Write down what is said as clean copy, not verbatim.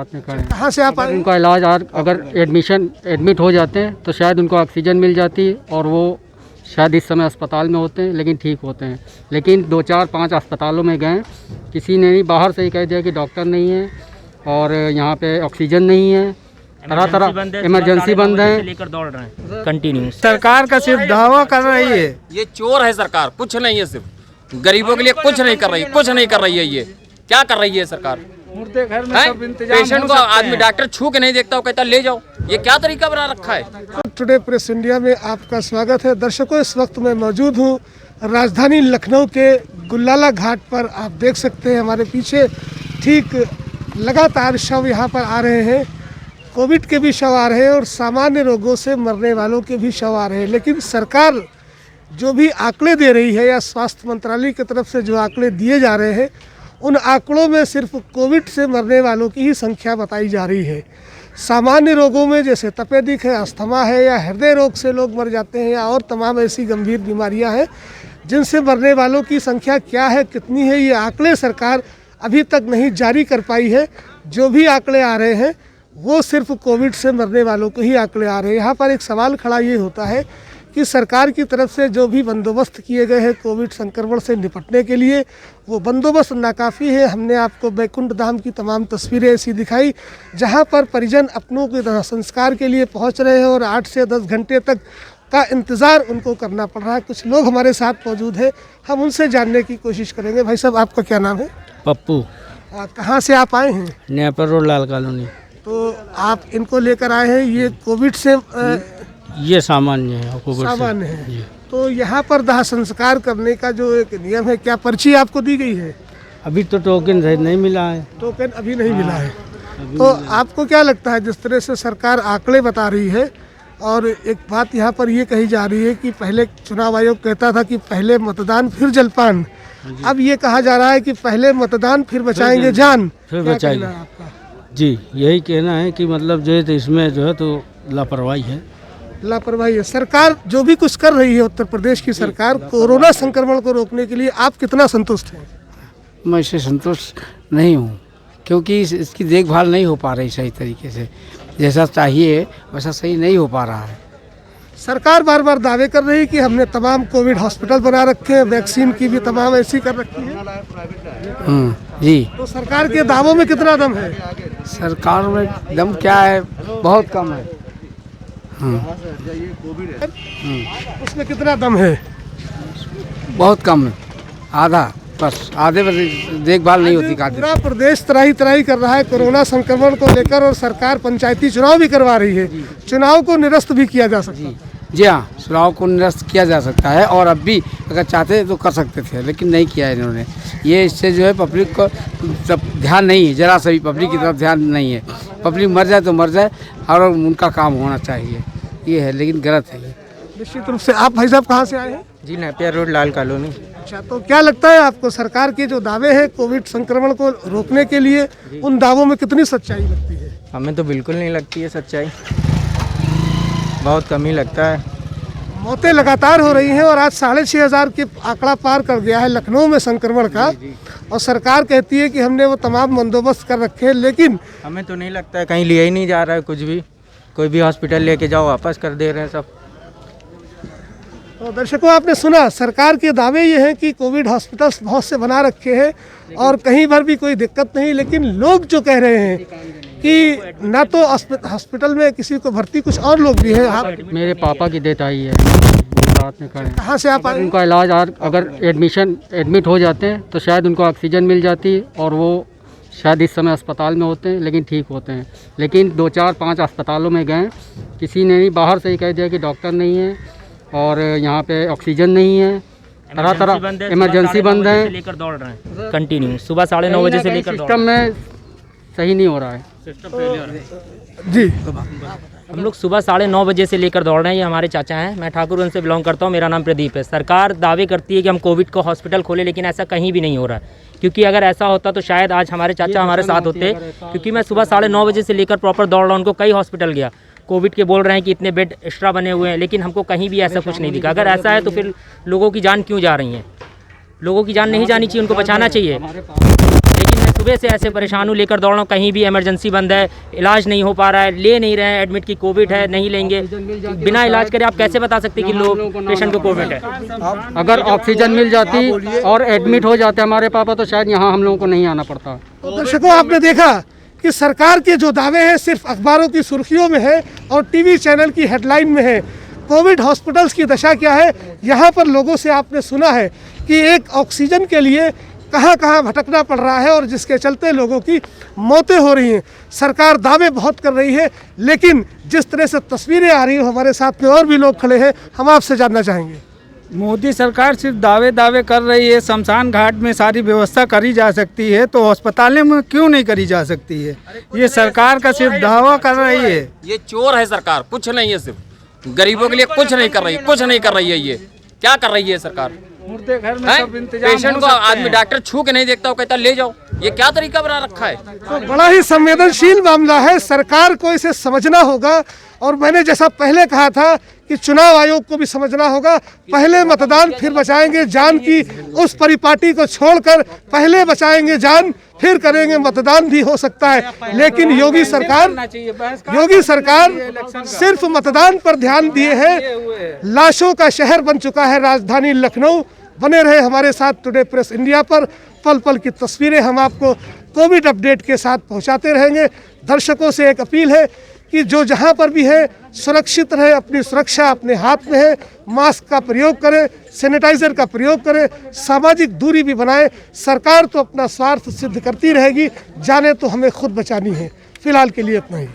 रात में खड़े। कहाँ से आप आए? उनका इलाज अगर एडमिट हो जाते हैं तो शायद उनको ऑक्सीजन मिल जाती और वो शायद इस समय अस्पताल में होते हैं, लेकिन ठीक होते हैं। लेकिन 2 4 5 अस्पतालों में गए, किसी ने नहीं, बाहर से ही कह दिया कि डॉक्टर नहीं है और यहाँ पे ऑक्सीजन नहीं है, तरह इमरजेंसी बंद है, लेकर दौड़ रहे हैं कंटिन्यू। सरकार का सिर्फ दावा कर रही है। ये चोर है सरकार, कुछ नहीं है, सिर्फ गरीबों के लिए कुछ नहीं कर रही, कुछ नहीं कर रही है। ये क्या कर रही है सरकार? मुर्दे घर में सब इंतजाम पेशेंट को आदमी डॉक्टर छू के नहीं देखता, वो कहता ले जाओ। ये क्या तरीका बना रखा है? टुडे प्रेस इंडिया में आपका स्वागत है। दर्शकों, इस वक्त मैं मौजूद हूँ राजधानी लखनऊ के गुल्लाला घाट पर। आप देख सकते हैं हमारे पीछे ठीक लगातार शव यहाँ पर आ रहे हैं। कोविड के भी शव आ रहे हैं और सामान्य रोगों से मरने वालों के भी शव आ रहे हैं। लेकिन सरकार जो भी आंकड़े दे रही है या स्वास्थ्य मंत्रालय की तरफ से जो आंकड़े दिए जा रहे हैं, उन आंकड़ों में सिर्फ कोविड से मरने वालों की ही संख्या बताई जा रही है। सामान्य रोगों में जैसे तपेदिक है, अस्थमा है या हृदय रोग से लोग मर जाते हैं या और तमाम ऐसी गंभीर बीमारियां हैं जिनसे मरने वालों की संख्या क्या है, कितनी है, ये आंकड़े सरकार अभी तक नहीं जारी कर पाई है। जो भी आंकड़े आ रहे हैं वो सिर्फ कोविड से मरने वालों के ही आंकड़े आ रहे हैं। यहाँ पर एक सवाल खड़ा ये होता है कि सरकार की तरफ से जो भी बंदोबस्त किए गए हैं कोविड संक्रमण से निपटने के लिए, वो बंदोबस्त नाकाफ़ी है। हमने आपको बैकुंठ धाम की तमाम तस्वीरें ऐसी दिखाई जहां पर परिजन अपनों के संस्कार के लिए पहुंच रहे हैं और 8 से 10 घंटे तक का इंतज़ार उनको करना पड़ रहा है। कुछ लोग हमारे साथ मौजूद हैं, हम उनसे जानने की कोशिश करेंगे। भाई साहब, आपका क्या नाम है? पप्पू। कहाँ से आप आए हैं? नयापर रोड, लाल कॉलोनी। तो आप इनको लेकर आए हैं, ये कोविड से ये सामान्य है, कोविड सामान्य से। है। तो यहाँ पर दाह संस्कार करने का जो एक नियम है, क्या पर्ची आपको दी गई है? अभी तो टोकन नहीं मिला है। टोकन अभी नहीं मिला है। तो आपको क्या लगता है, जिस तरह से सरकार आंकड़े बता रही है और एक बात यहाँ पर ये कही जा रही है कि पहले चुनाव आयोग कहता था कि पहले मतदान फिर जलपान, अब ये कहा जा रहा है कि पहले मतदान फिर बचाएंगे जान, फिर क्या बचाएंगे कहना है आपका? जी, यही कहना है कि मतलब जो है तो इसमें जो है तो लापरवाही है। लापरवाही है। सरकार जो भी कुछ कर रही है, उत्तर प्रदेश की सरकार कोरोना संक्रमण को रोकने के लिए, आप कितना संतुष्ट हैं? मैं इससे संतुष्ट नहीं हूँ, क्योंकि इसकी देखभाल नहीं हो पा रही सही तरीके से। जैसा चाहिए वैसा सही नहीं हो पा रहा है। सरकार बार बार दावे कर रही है कि हमने तमाम कोविड हॉस्पिटल बना रखे हैं, वैक्सीन की भी तमाम ऐसी कर रखी है। जी, तो सरकार के दावों में कितना दम है? सरकार में दम क्या है, बहुत कम है। उसमें कितना दम है? बहुत कम है, आधा, बस आधे पर देखभाल नहीं होती। पूरा प्रदेश त्राही त्राही कर रहा है कोरोना संक्रमण को लेकर और सरकार पंचायती चुनाव भी करवा रही है। चुनाव को निरस्त भी किया जा सकता है। जी हाँ, चुनाव को निरस्त किया जा सकता है और अब भी अगर चाहते तो कर सकते थे, लेकिन नहीं किया है इन्होंने। ये इससे जो है पब्लिक को सब ध्यान नहीं है, जरा सा भी पब्लिक की तरफ ध्यान नहीं है। पब्लिक मर जाए तो मर जाए और उनका काम होना चाहिए, ये है, लेकिन गलत है ये। निश्चित रूप से। आप भाई साहब कहाँ से आए हैं? जी, नयापर रोड, लाल कॉलोनी। अच्छा, तो क्या लगता है आपको, सरकार के जो दावे हैं कोविड संक्रमण को रोकने के लिए, उन दावों में कितनी सच्चाई लगती है? हमें तो बिल्कुल नहीं लगती है सच्चाई, बहुत कम ही लगता है। मौतें लगातार हो रही हैं और आज 6,500 के आंकड़ा पार कर गया है लखनऊ में संक्रमण का। और सरकार कहती है कि हमने वो तमाम बंदोबस्त कर रखे हैं, लेकिन हमें तो नहीं लगता है, कहीं लिया ही नहीं जा रहा है कुछ भी। कोई भी हॉस्पिटल लेके जाओ वापस कर दे रहे हैं सब। तो दर्शकों, आपने सुना, सरकार के दावे ये हैं कि कोविड हॉस्पिटल्स बहुत से बना रखे हैं और कहीं पर भी कोई दिक्कत नहीं। लेकिन लोग जो कह रहे हैं कि ना तो हॉस्पिटल में किसी को भर्ती, कुछ और लोग भी हैं। आप मेरे पापा की डेथ आई है, रात में खड़े। कहाँ से आप आए? उनका इलाज अगर एडमिट हो जाते हैं तो शायद उनको ऑक्सीजन मिल जाती और वो शायद इस समय अस्पताल में होते हैं, लेकिन ठीक होते हैं। लेकिन 2 4 5 अस्पतालों में गए, किसी ने नहीं, बाहर से ही कह दिया कि डॉक्टर नहीं है और यहाँ पे ऑक्सीजन नहीं है, तरह इमरजेंसी बंद है, लेकर दौड़ रहे हैं कंटिन्यू। सुबह 9:30 बजे से लेकर सिस्टम में सही नहीं हो रहा है। जी, हम लोग सुबह 9:30 बजे से लेकर दौड़ रहे हैं। ये हमारे चाचा हैं, मैं ठाकुरगंज से बिलोंग करता हूँ, मेरा नाम प्रदीप है। सरकार दावे करती है कि हम कोविड को हॉस्पिटल खोले, लेकिन ऐसा कहीं भी नहीं हो रहा है। क्योंकि अगर ऐसा होता तो शायद आज हमारे चाचा हमारे साथ होते। क्योंकि मैं सुबह 9:30 बजे से लेकर प्रॉपर दौड़ रहा हूँ, उनको कई हॉस्पिटल गया, कोविड के बोल रहे हैं कि इतने बेड एक्स्ट्रा बने हुए हैं, लेकिन हमको कहीं भी ऐसा कुछ नहीं दिखा। अगर ऐसा है तो फिर लोगों की जान क्यों जा रही है? लोगों की जान नहीं जानी चाहिए, उनको बचाना चाहिए। लेकिन मैं सुबह से ऐसे परेशान हूँ, लेकर दौड़ रहा हूँ, कहीं भी इमरजेंसी बंद है, इलाज नहीं हो पा रहा है, ले नहीं रहे हैं एडमिट की कोविड है, नहीं लेंगे। बिना इलाज करे आप कैसे बता सकते कि लोग पेशेंट को कोविड है? अगर ऑक्सीजन मिल जाती और एडमिट हो जाते हमारे पापा तो शायद यहाँ हम लोगों को नहीं आना पड़ता। तो दर्शकों, आपने देखा कि सरकार के जो दावे हैं सिर्फ अखबारों की सुर्खियों में है और टीवी चैनल की हेडलाइन में है। कोविड हॉस्पिटल्स की दशा क्या है, यहाँ पर लोगों से आपने सुना है कि एक ऑक्सीजन के लिए कहाँ कहाँ भटकना पड़ रहा है और जिसके चलते लोगों की मौतें हो रही हैं। सरकार दावे बहुत कर रही है, लेकिन जिस तरह से तस्वीरें आ रही हैं, हमारे साथ में और भी लोग खड़े हैं, हम आपसे जानना चाहेंगे। मोदी सरकार सिर्फ दावे कर रही है। शमशान घाट में सारी व्यवस्था करी जा सकती है तो अस्पतालों में क्यों नहीं करी जा सकती है? ये सरकार का सिर्फ दावा कर रही है। ये चोर है सरकार, कुछ नहीं है, सिर्फ गरीबों के लिए कुछ नहीं कर रही, कुछ नहीं कर रही है। ये क्या कर रही है सरकार? मुर्दे घर में सब इंतजाम पेशेंट को आदमी डॉक्टर छू के नहीं देखता, वो कहता ले जाओ। ये क्या तरीका बना रखा है? तो बड़ा ही संवेदनशील मामला है, सरकार को इसे समझना होगा। और मैंने जैसा पहले कहा था कि चुनाव आयोग को भी समझना होगा। पहले मतदान फिर बचाएंगे जान की उस परिपाटी को छोड़कर पहले बचाएंगे जान फिर करेंगे मतदान भी हो सकता है। लेकिन योगी सरकार सिर्फ मतदान पर ध्यान दिए है। लाशों का शहर बन चुका है राजधानी लखनऊ। बने रहे हमारे साथ टुडे प्रेस इंडिया पर। पल पल की तस्वीरें हम आपको कोविड अपडेट के साथ पहुंचाते रहेंगे। दर्शकों से एक अपील है कि जो जहां पर भी है सुरक्षित रहे, अपनी सुरक्षा अपने हाथ में है। मास्क का प्रयोग करें, सैनिटाइजर का प्रयोग करें, सामाजिक दूरी भी बनाएं। सरकार तो अपना स्वार्थ सिद्ध करती रहेगी, जाने तो हमें खुद बचानी है। फिलहाल के लिए इतना ही।